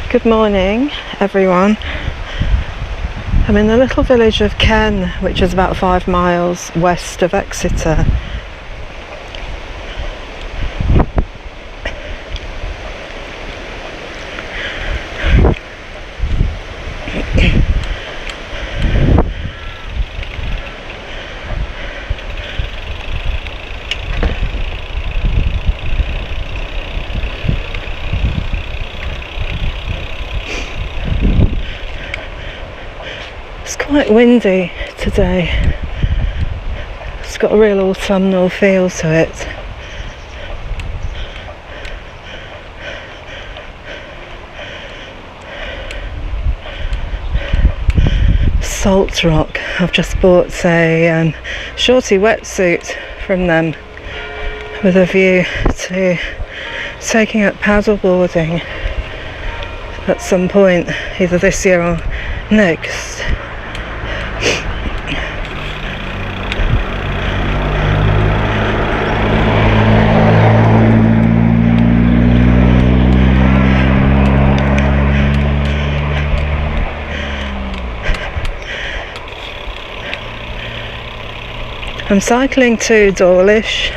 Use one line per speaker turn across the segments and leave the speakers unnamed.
Good morning, everyone. I'm in the little village of Kenn, which is about 5 miles west of Exeter. It's quite windy today. It's got a real autumnal feel to it. Salt Rock. I've just bought a shorty wetsuit from them with a view to taking up paddleboarding at some point, either this year or next. I'm cycling to Dawlish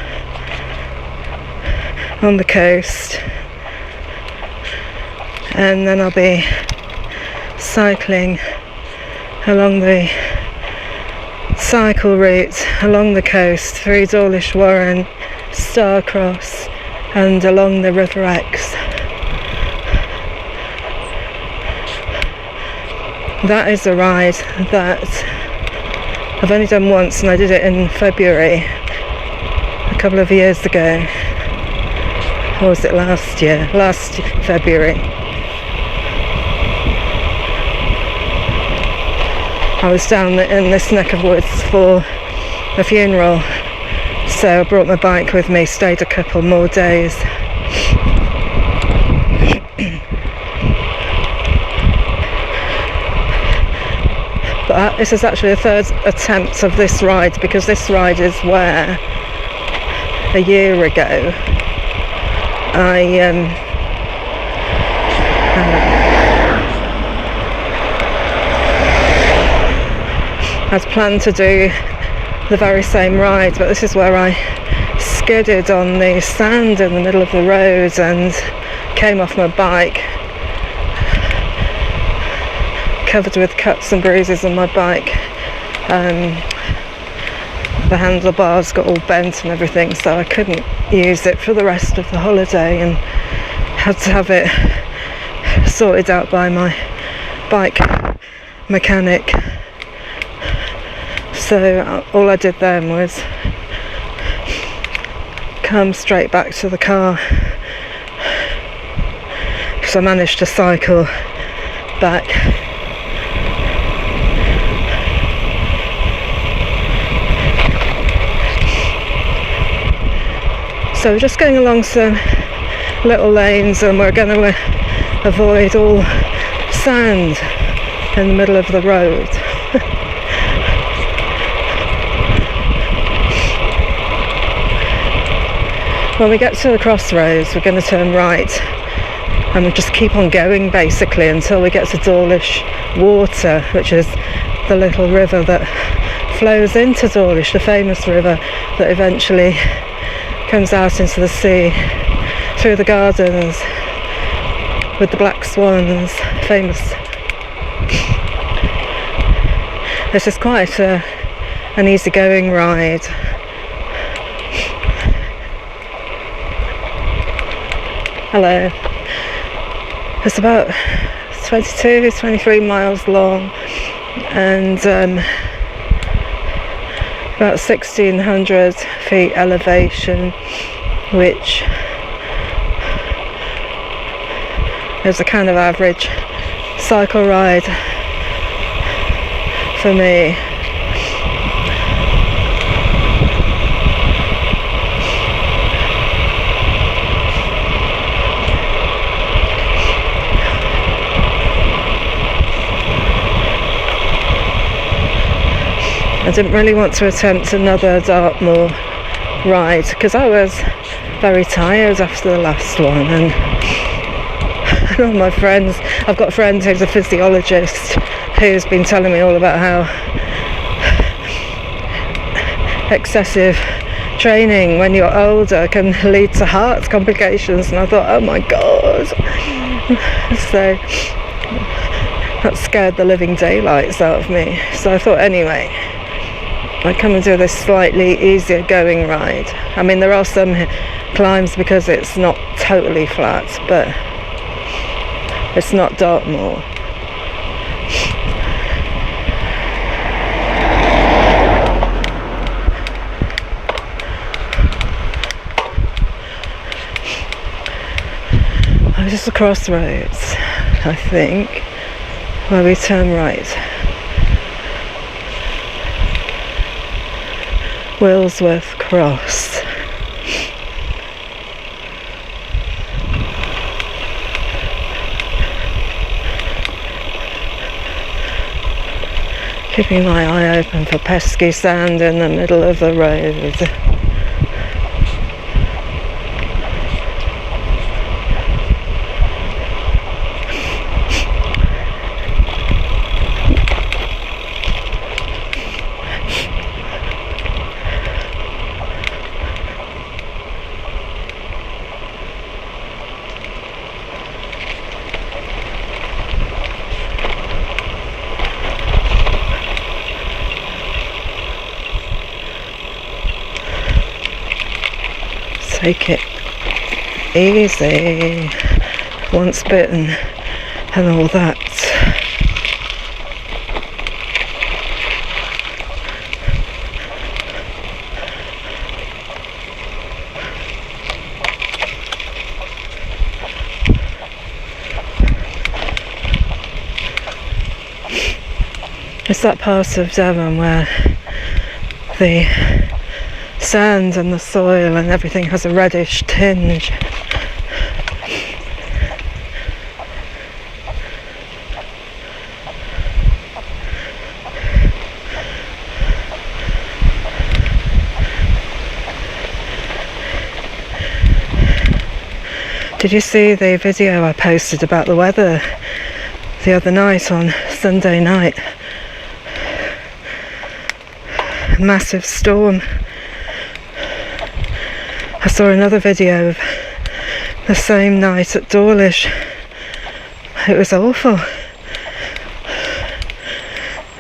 on the coast, and then I'll be cycling along the cycle route along the coast through Dawlish Warren, Starcross, and along the River Exe. That is a ride that I've only done once, and I did it in February a couple of years ago. Or was it last year? Last February. I was down in this neck of woods for a funeral, so I brought my bike with me, stayed a couple more days. But this is actually the third attempt of this ride, because this ride is where a year ago I had planned to do the very same ride, but this is where I skidded on the sand in the middle of the road and came off my bike, covered with cuts and bruises on my bike. The handlebars got all bent and everything, so I couldn't use it for the rest of the holiday and had to have it sorted out by my bike mechanic. So all I did then was come straight back to the car, because I managed to cycle back. So we're just going along some little lanes, and we're going to avoid all sand in the middle of the road. When we get to the crossroads, we're going to turn right, and we'll just keep on going basically until we get to Dawlish Water, which is the little river that flows into Dawlish, the famous river that eventually comes out into the sea through the gardens with the black swans, famous. This is quite an easygoing ride. Hello. It's about 23 miles long, and about 1,600 feet elevation, which is a kind of average cycle ride for me. I didn't really want to attempt another Dartmoor ride because I was very tired after the last one, and all my friends, I've got a friend who's a physiologist who's been telling me all about how excessive training when you're older can lead to heart complications, and I thought, oh my god. So that scared the living daylights out of me. So I thought, anyway, I'd come and do this slightly easier going ride. I mean, there are some climbs because it's not totally flat, but it's not Dartmoor. Just a crossroads, I think, where we turn right. Willsworth Cross. Keeping my eye open for pesky sand in the middle of the road. Take it easy, once bitten and all that. It's that part of Devon where the sand and the soil and everything has a reddish tinge. Did you see the video I posted about the weather the other night on Sunday night? Massive storm. I saw another video of the same night at Dawlish. It was awful.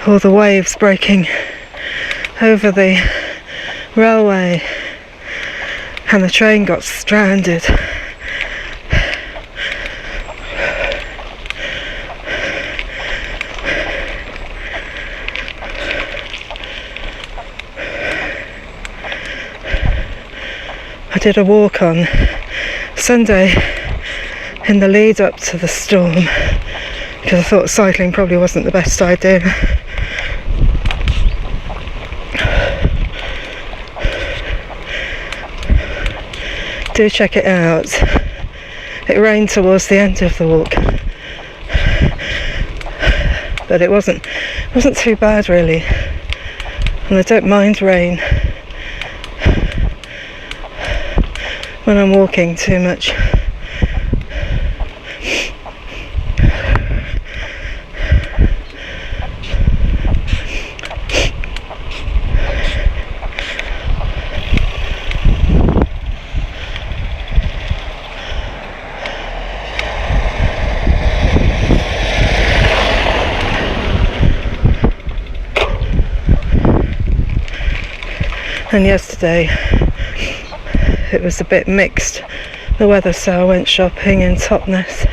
All the waves breaking over the railway, and the train got stranded. I did a walk on Sunday in the lead up to the storm because I thought cycling probably wasn't the best idea. Do check it out. It rained towards the end of the walk, but it wasn't too bad really, and I don't mind rain when I'm walking too much. And yesterday it was a bit mixed, the weather, so I went shopping in Totnes.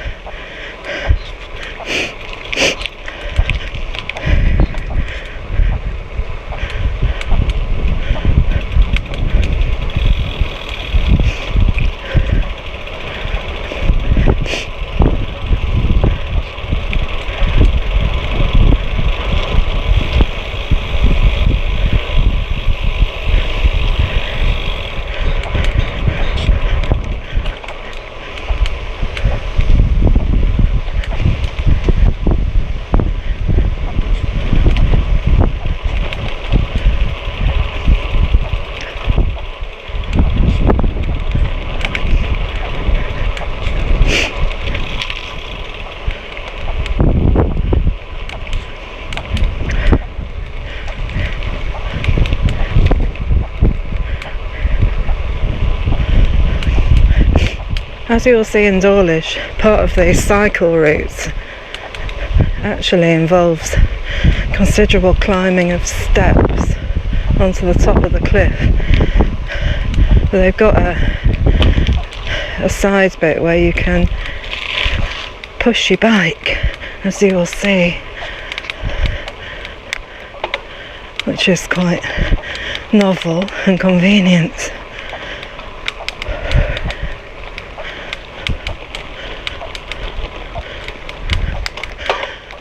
As you'll see in Dawlish, part of the cycle routes actually involves considerable climbing of steps onto the top of the cliff. But they've got a side bit where you can push your bike, as you will see, which is quite novel and convenient.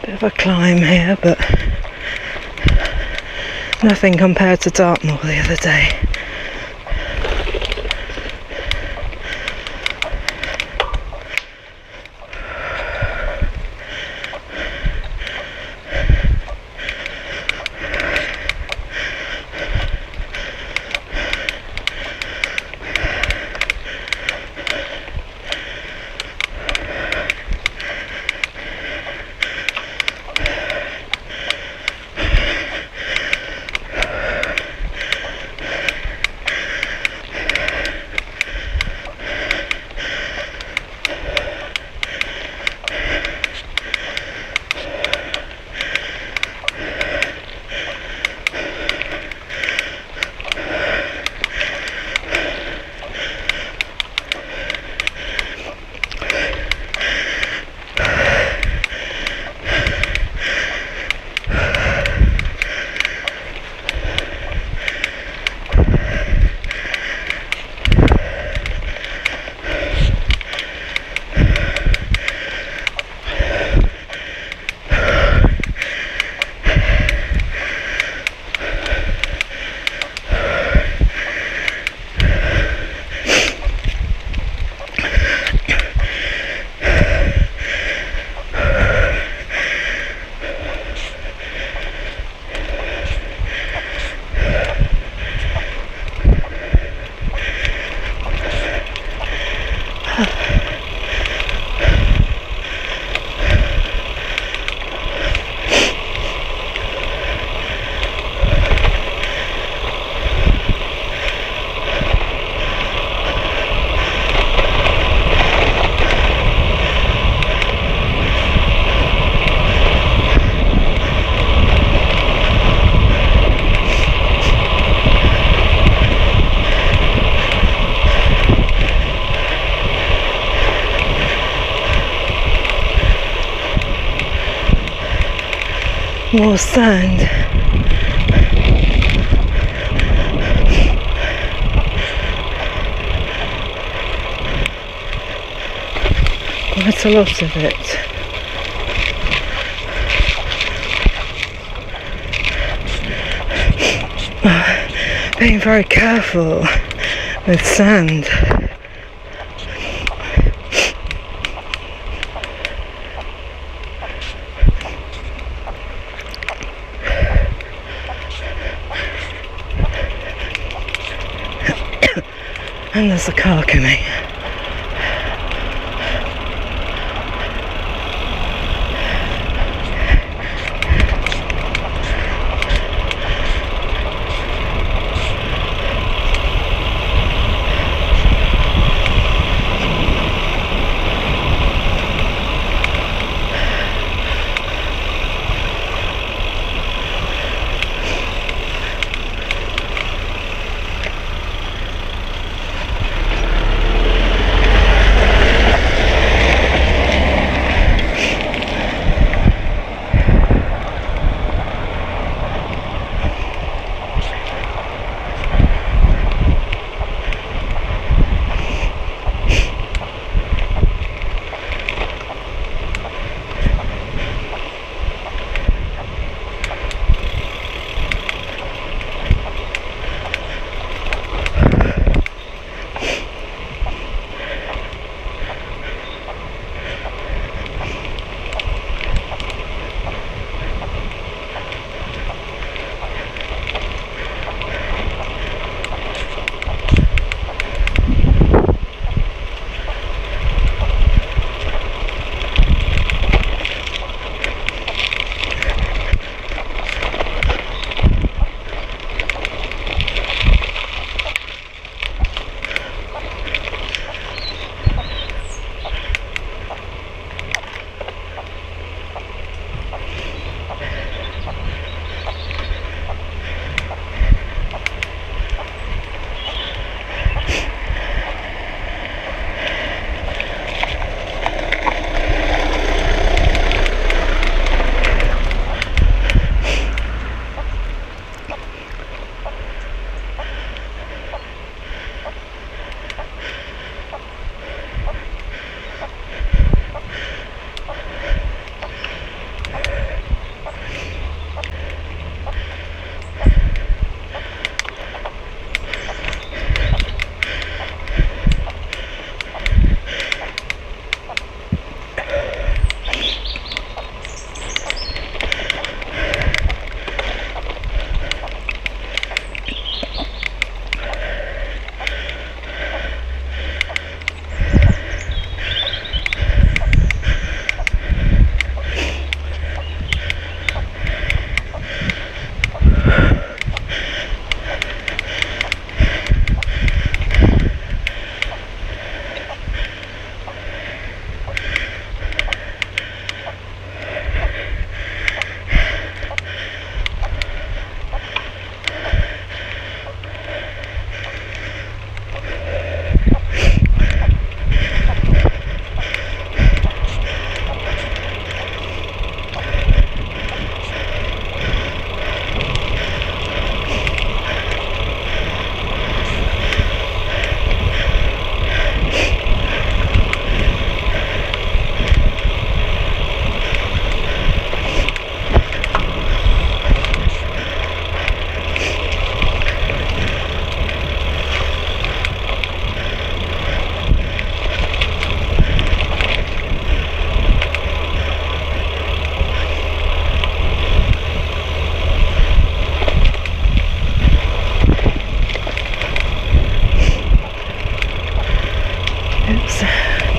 Bit of a climb here, but nothing compared to Dartmoor the other day. More sand. Quite a lot of it. Being very careful with sand. And there's a car coming.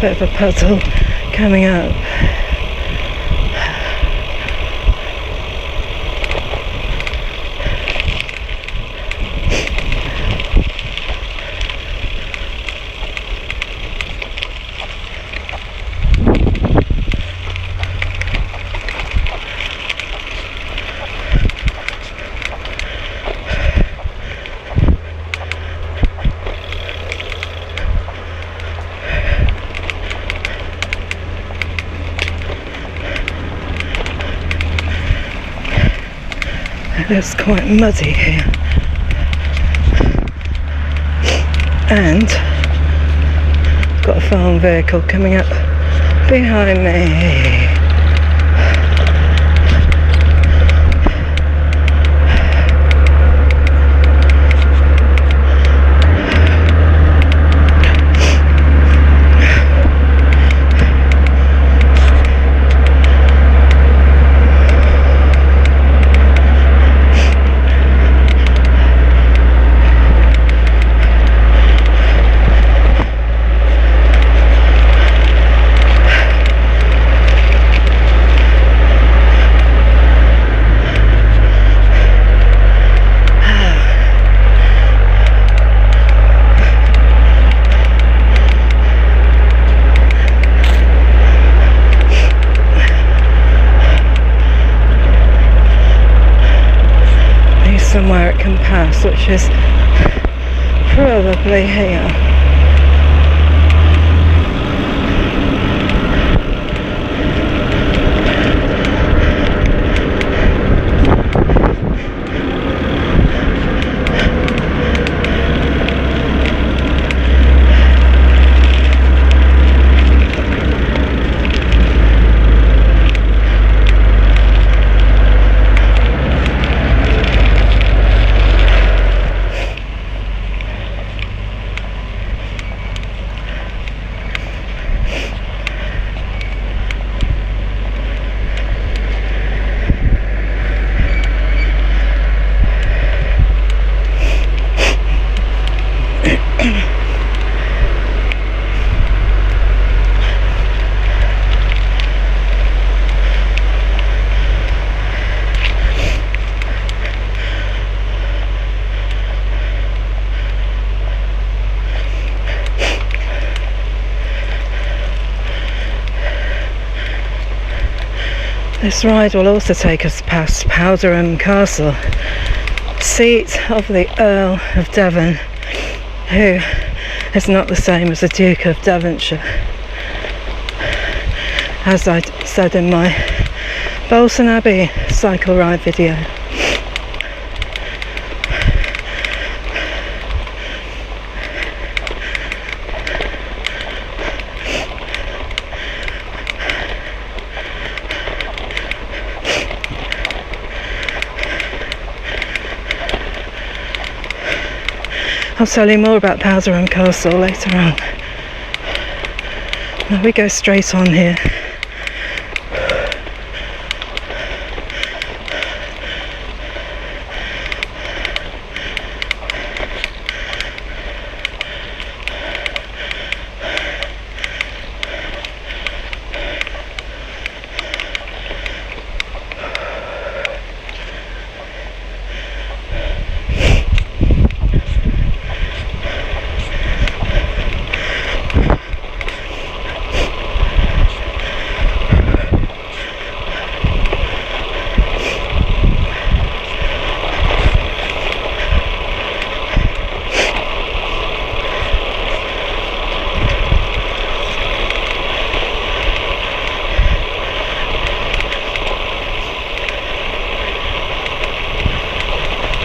bit of a puzzle coming up. It's quite muddy here, and got a farm vehicle coming up behind me. Somewhere it can pass, which is probably here. This ride will also take us past Powderham Castle, seat of the Earl of Devon, who is not the same as the Duke of Devonshire. As I said in my Bolton Abbey cycle ride video. I'll tell you more about Powderham Castle later on. Now we go straight on here.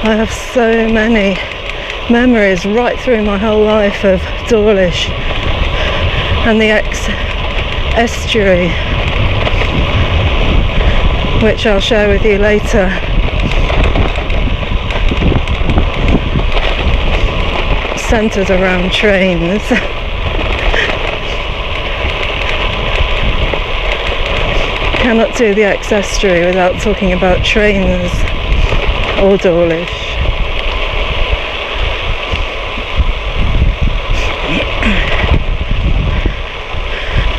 I have so many memories right through my whole life of Dawlish and the estuary, which I'll share with you later. Centred around trains. Cannot do the estuary without talking about trains or Dawlish.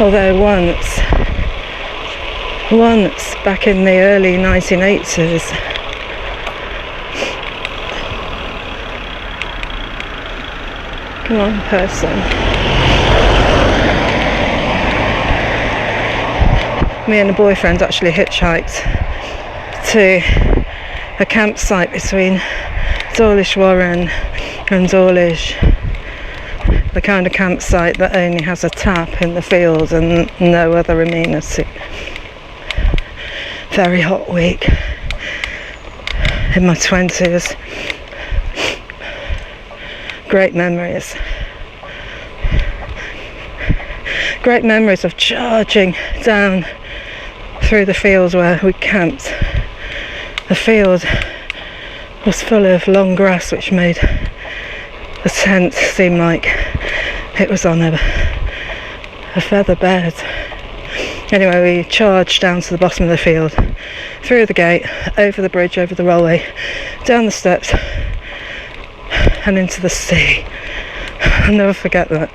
Although once back in the early 1980s, come on, person. Me and a boyfriend actually hitchhiked to a campsite between Dawlish Warren and Dawlish, the kind of campsite that only has a tap in the field and no other amenity. Very hot week in my 20s. Great memories. Great memories of charging down through the field where we camped. The field was full of long grass which made the tent seem like it was on a feather bed. Anyway, we charged down to the bottom of the field, through the gate, over the bridge, over the railway, down the steps and into the sea. I'll never forget that.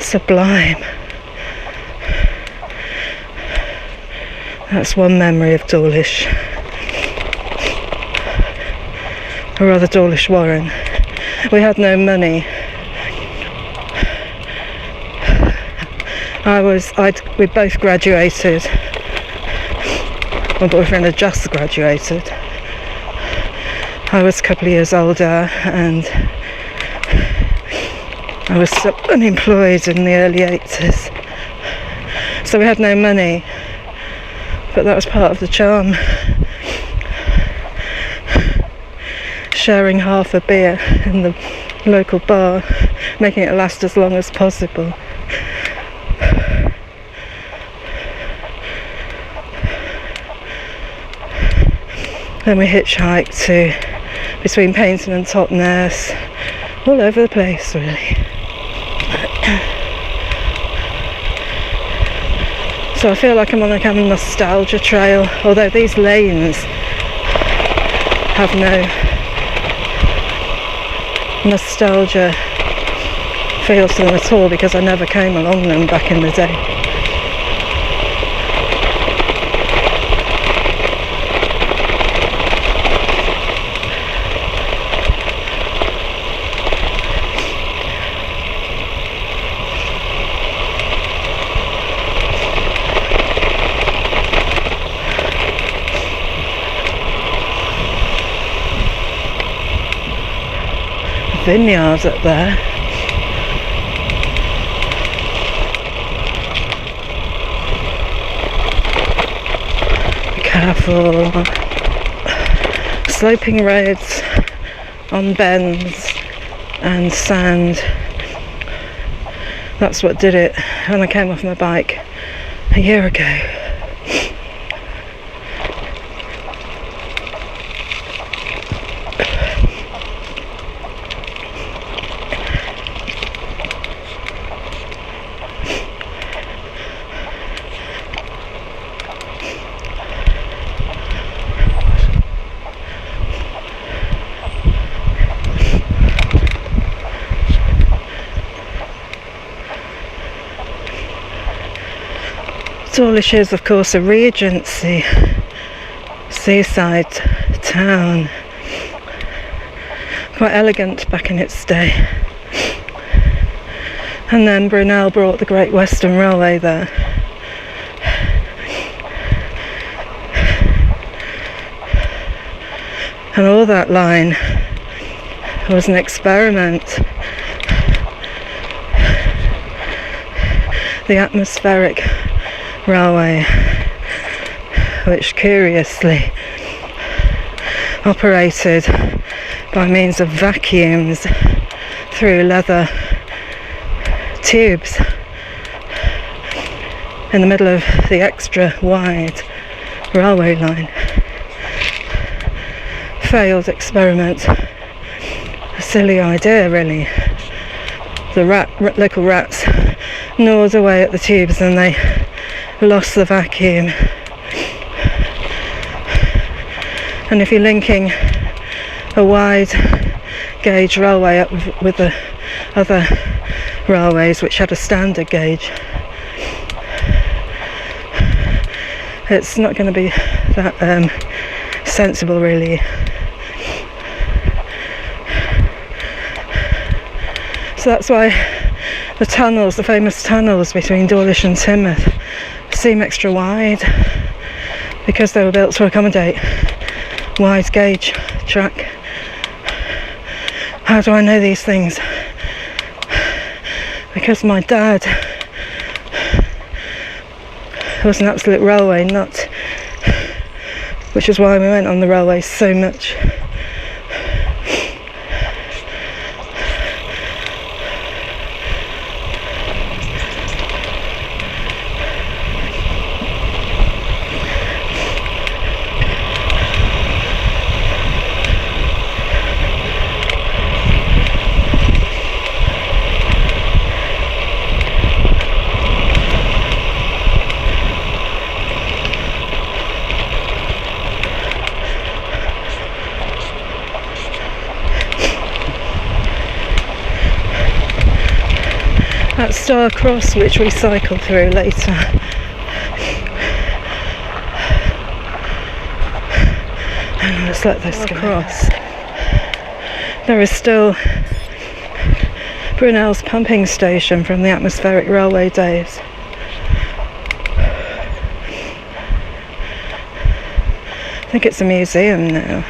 Sublime. That's one memory of Dawlish, or rather Dawlish Warren. We had no money. We both graduated. My boyfriend had just graduated. I was a couple of years older and I was unemployed in the early 80s. So we had no money, but that was part of the charm. Sharing half a beer in the local bar, making it last as long as possible. Then we hitchhiked to between Paynton and Totnes, all over the place really. So I feel like I'm on a kind of nostalgia trail, although these lanes have no nostalgia feel to them at all because I never came along them back in the day. Vineyards up there. Be careful. Sloping roads on bends and sand. That's what did it when I came off my bike a year ago. Dawlish is of course a Regency seaside town, quite elegant back in its day, and then Brunel brought the Great Western Railway there. And all that line was an experiment. The atmospheric railway, which curiously operated by means of vacuums through leather tubes in the middle of the extra wide railway line. Failed experiment. A silly idea really. The local rats gnawed away at the tubes and they lost the vacuum. And if you're linking a wide gauge railway up with the other railways which had a standard gauge. It's not going to be that sensible really. So that's why the tunnels, the famous tunnels between Dawlish and Teignmouth, seem extra wide, because they were built to accommodate wide gauge track. How do I know these things? Because my dad was an absolute railway nut, which is why we went on the railway so much. At Star Cross, which we cycled through later, let's let this go across. There is still Brunel's pumping station from the atmospheric railway days. I think it's a museum now.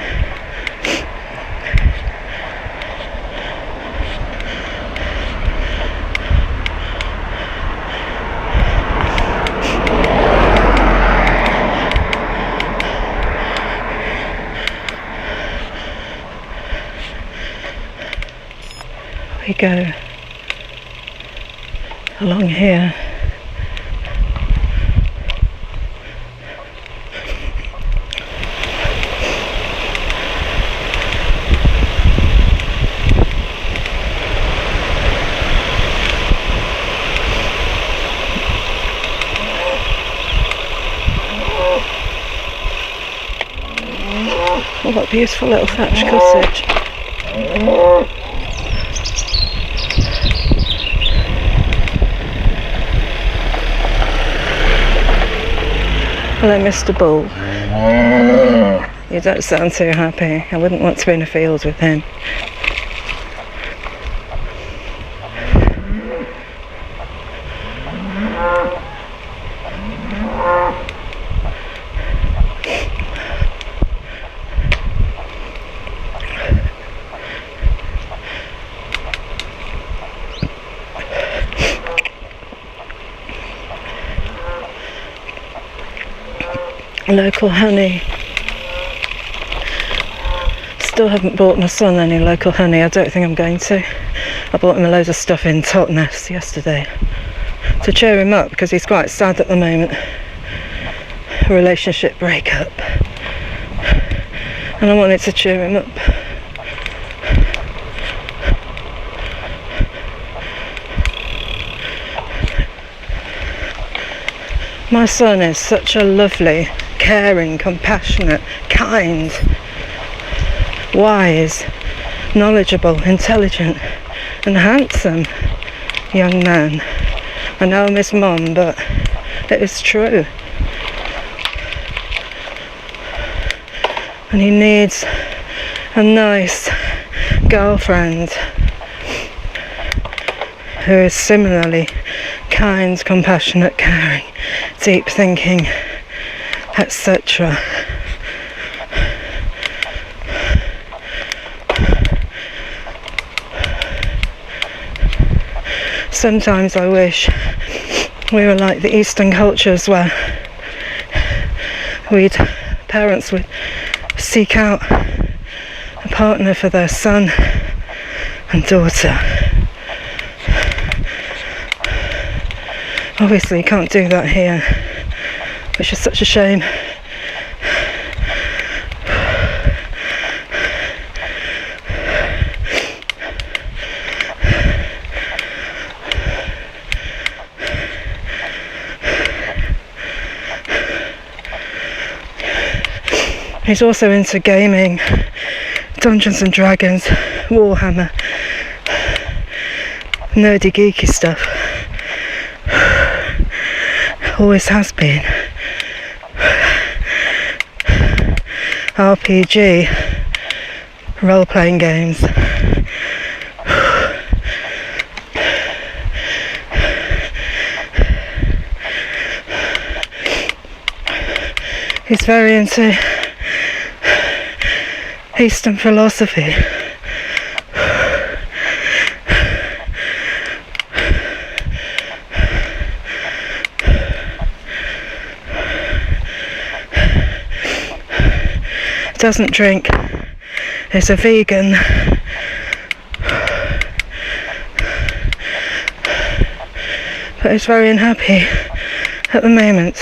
We go along here. Oh, what a beautiful little thatched cottage. Hello, Mr. Bull. You don't sound too happy. I wouldn't want to be in a field with him. Local honey. Still haven't bought my son any local honey. I don't think I'm going to. I bought him a load of stuff in Totnes yesterday to cheer him up, because he's quite sad at the moment. A relationship breakup, and I wanted to cheer him up. My son is such a lovely, caring, compassionate, kind, wise, knowledgeable, intelligent and handsome young man. I know I'm his mum, but it is true. And he needs a nice girlfriend who is similarly kind, compassionate, caring, deep thinking, etc. Sometimes I wish we were like the Eastern cultures, where parents would seek out a partner for their son and daughter. Obviously you can't do that here, which is such a shame. He's also into gaming, Dungeons and Dragons, Warhammer, nerdy geeky stuff. Always has been. RPG, role-playing games. He's very into Eastern philosophy. Doesn't drink. He's a vegan. But he's very unhappy at the moment.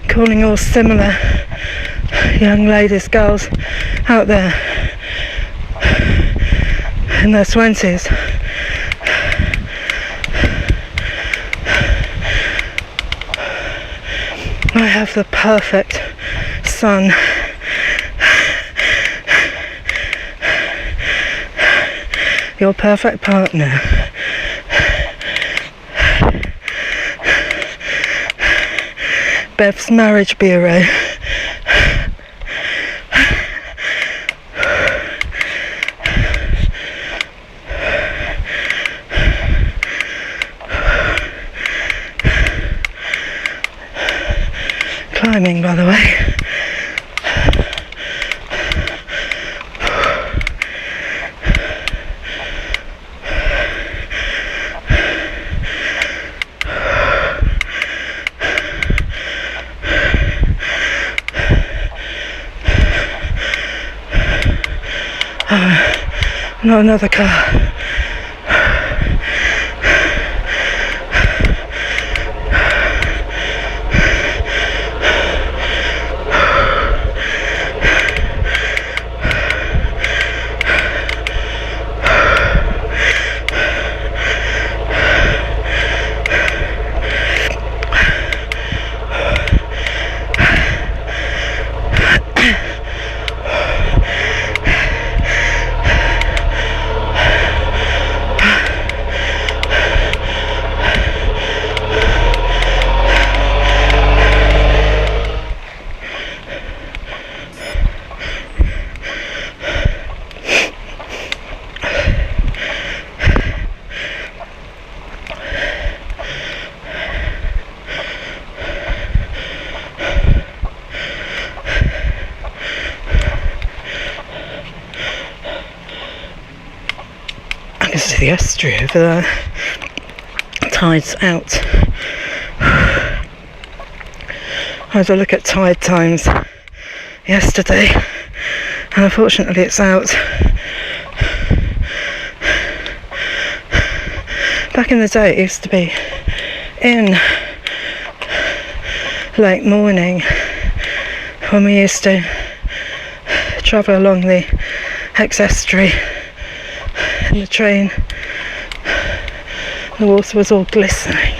Calling all similar young ladies, girls out there in their 20s I have the perfect son. Your perfect partner. Bev's marriage bureau. Climbing, by the way. Not another car. This is the estuary over there. Tide's out. I had a look at tide times yesterday, and unfortunately it's out. Back in the day it used to be in late morning when we used to travel along the estuary in the train. The water was all glistening.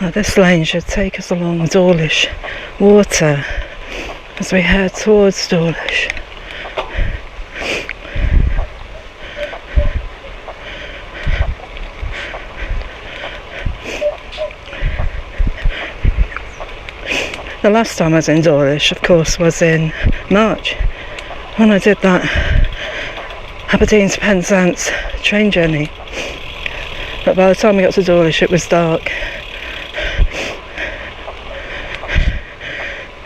Now this lane should take us along Dawlish water as we head towards Dawlish. The last time I was in Dawlish, of course, was in March, when I did that Aberdeen to Penzance train journey. But by the time we got to Dawlish, it was dark,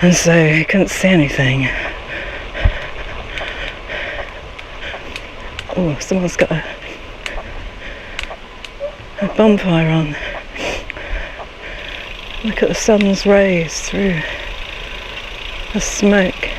and so I couldn't see anything. Oh, someone's got a bonfire on. Look at the sun's rays through the smoke.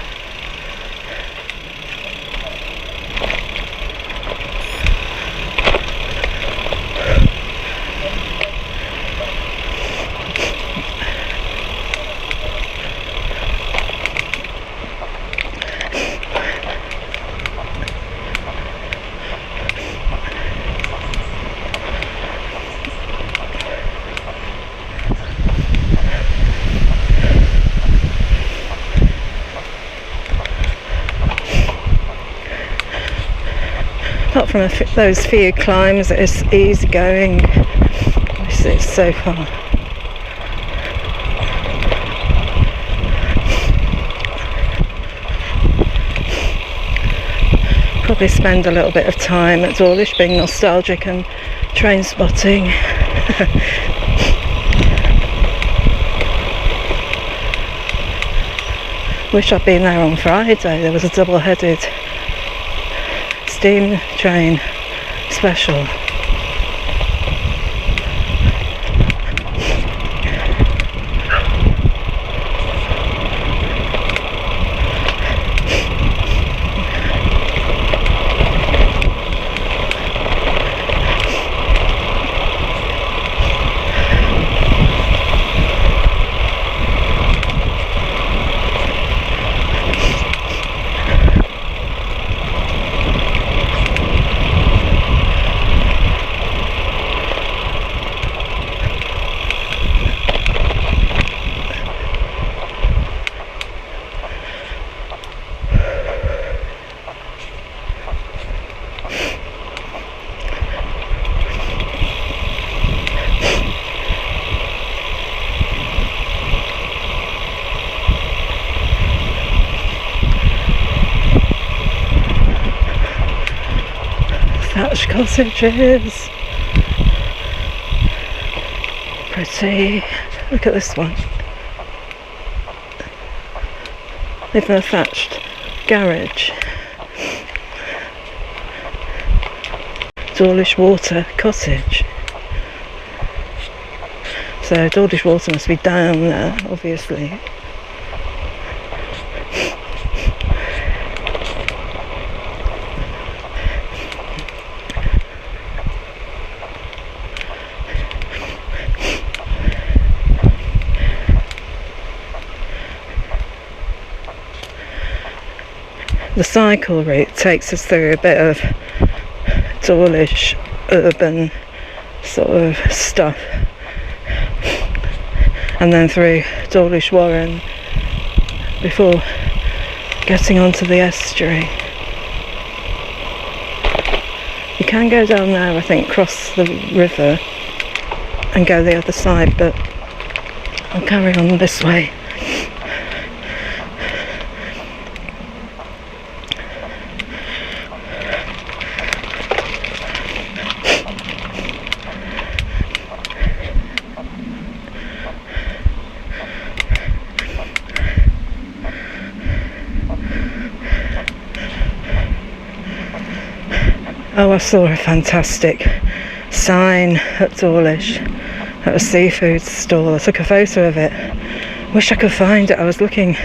Apart from those few climbs, it's easy going. This is so far. Probably spend a little bit of time at Dawlish being nostalgic and train spotting. Wish I'd been there on Friday. There was a double-headed steam train special. Thatched cottages. Pretty. Look at this one. Even a thatched garage. Dawlish Water Cottage. So Dawlish Water must be down there, obviously. The cycle route takes us through a bit of Dawlish urban sort of stuff, and then through Dawlish Warren before getting onto the estuary. You can go down there, I think, cross the river and go the other side, but I'll carry on this way. Oh, I saw a fantastic sign at Dawlish at a seafood stall. I took a photo of it. Wish I could find it. I was looking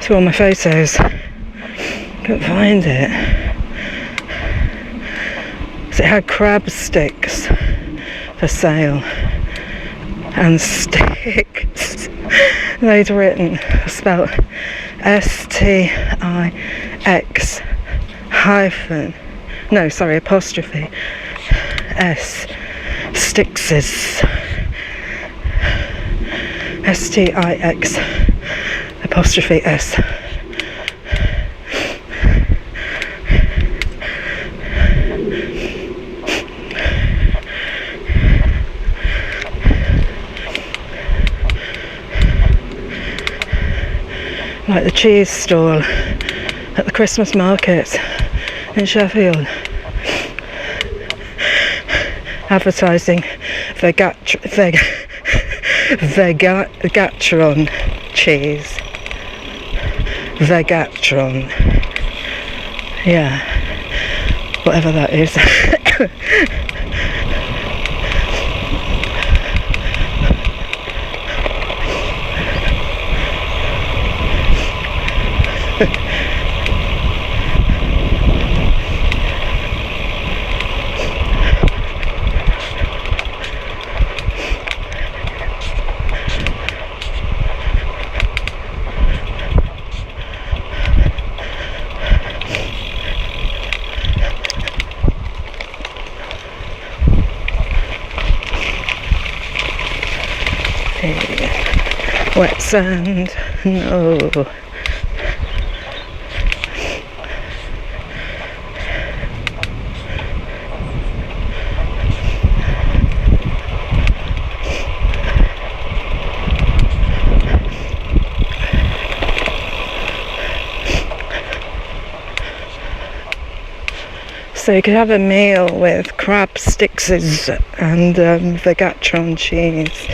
through all my photos. Couldn't find it. So it had crab sticks for sale. And sticks. They'd written, spelled S-T-I-X hyphen. No, sorry, apostrophe S, Stixes, S-T-I-X apostrophe S. like the cheese stall at the Christmas market in Sheffield, advertising Vegatron cheese. Vegatron. Yeah, whatever that is. Wet sand, no. So you could have a meal with crab sticks and Vegatron cheese.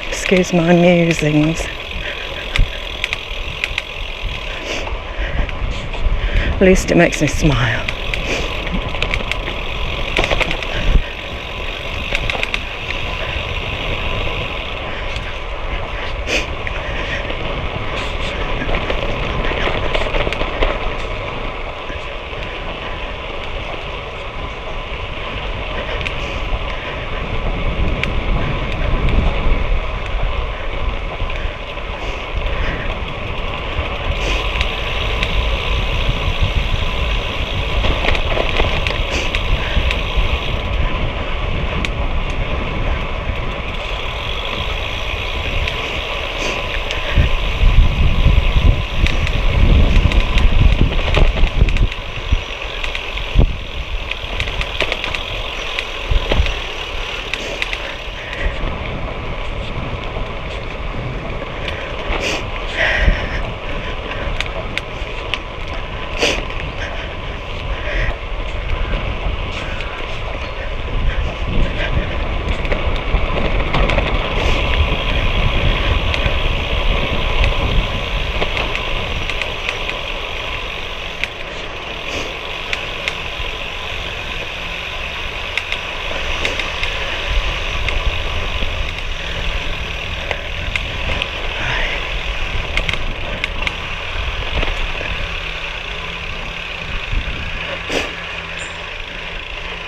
Excuse my musings. At least it makes me smile.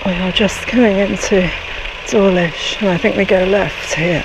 We are just coming into Dawlish, and I think we go left here.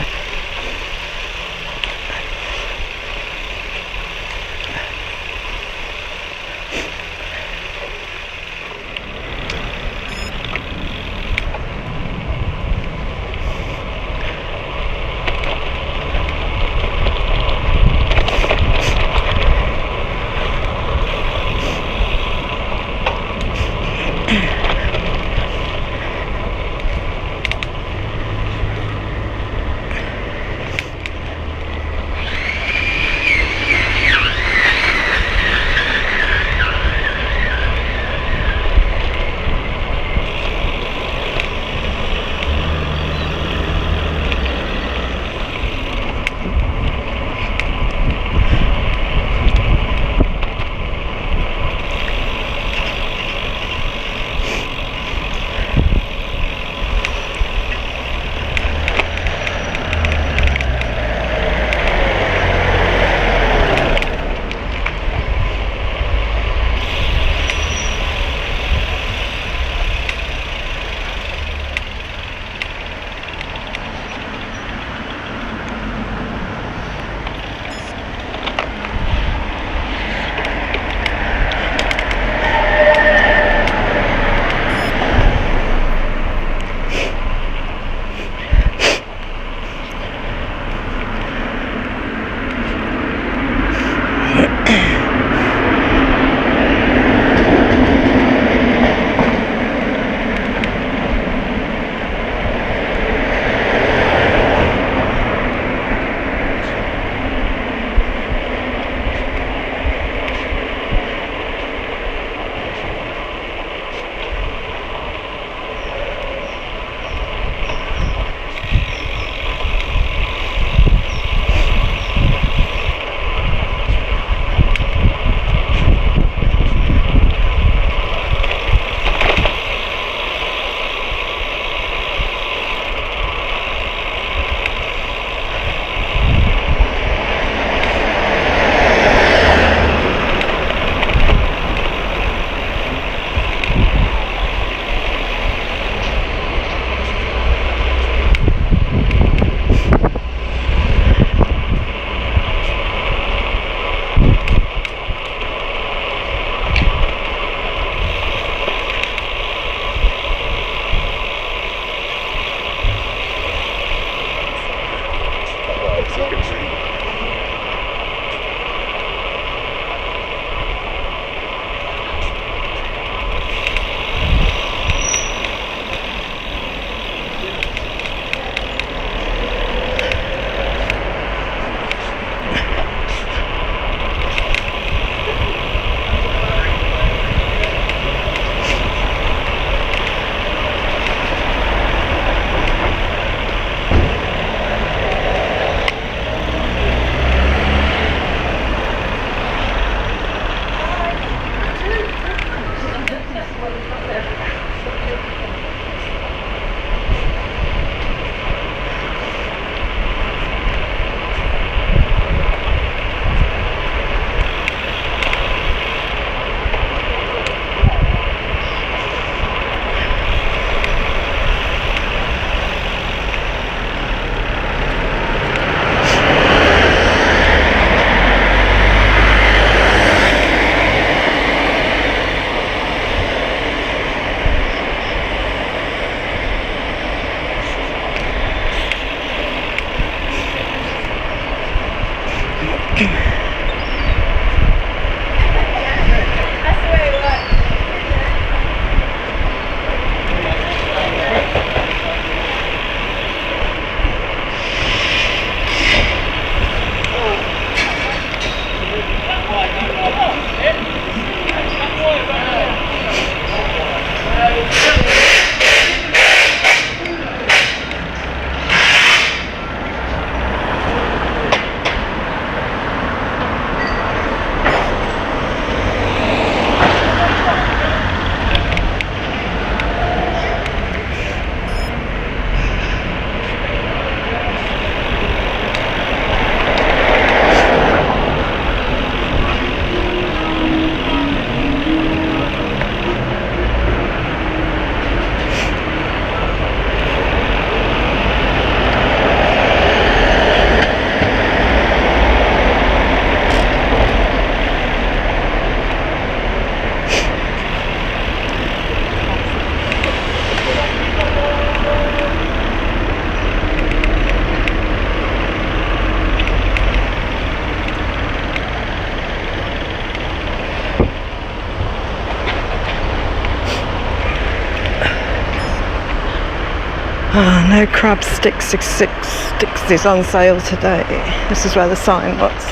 Oh, no crab sticks is on sale today. This is where the sign was.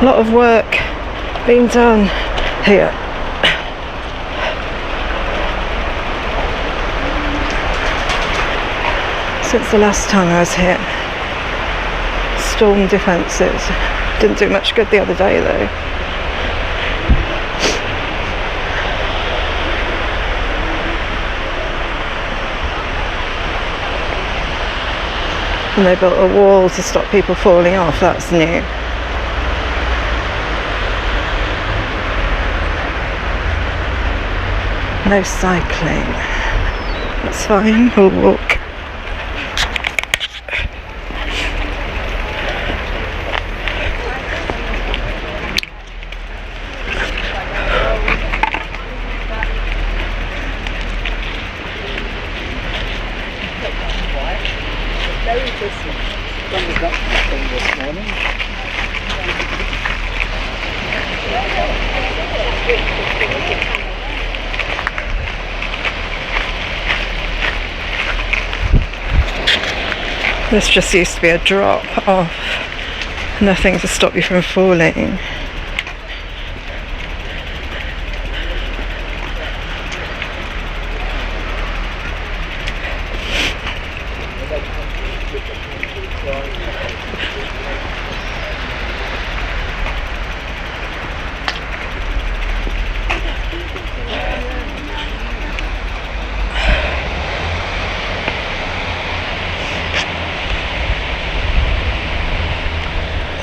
A lot of work being done here. Since the last time I was here. Storm defences. Didn't do much good the other day though. And they built a wall to stop people falling off. That's new. No cycling. That's fine, we'll walk.
This morning.
This just used to be a drop off. Nothing to stop you from falling.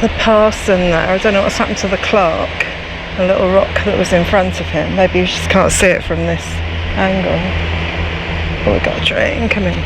The parson there, I don't know what's happened to the clock. A little rock that was in front of him. Maybe you just can't see it from this angle. Oh, we've got a train coming.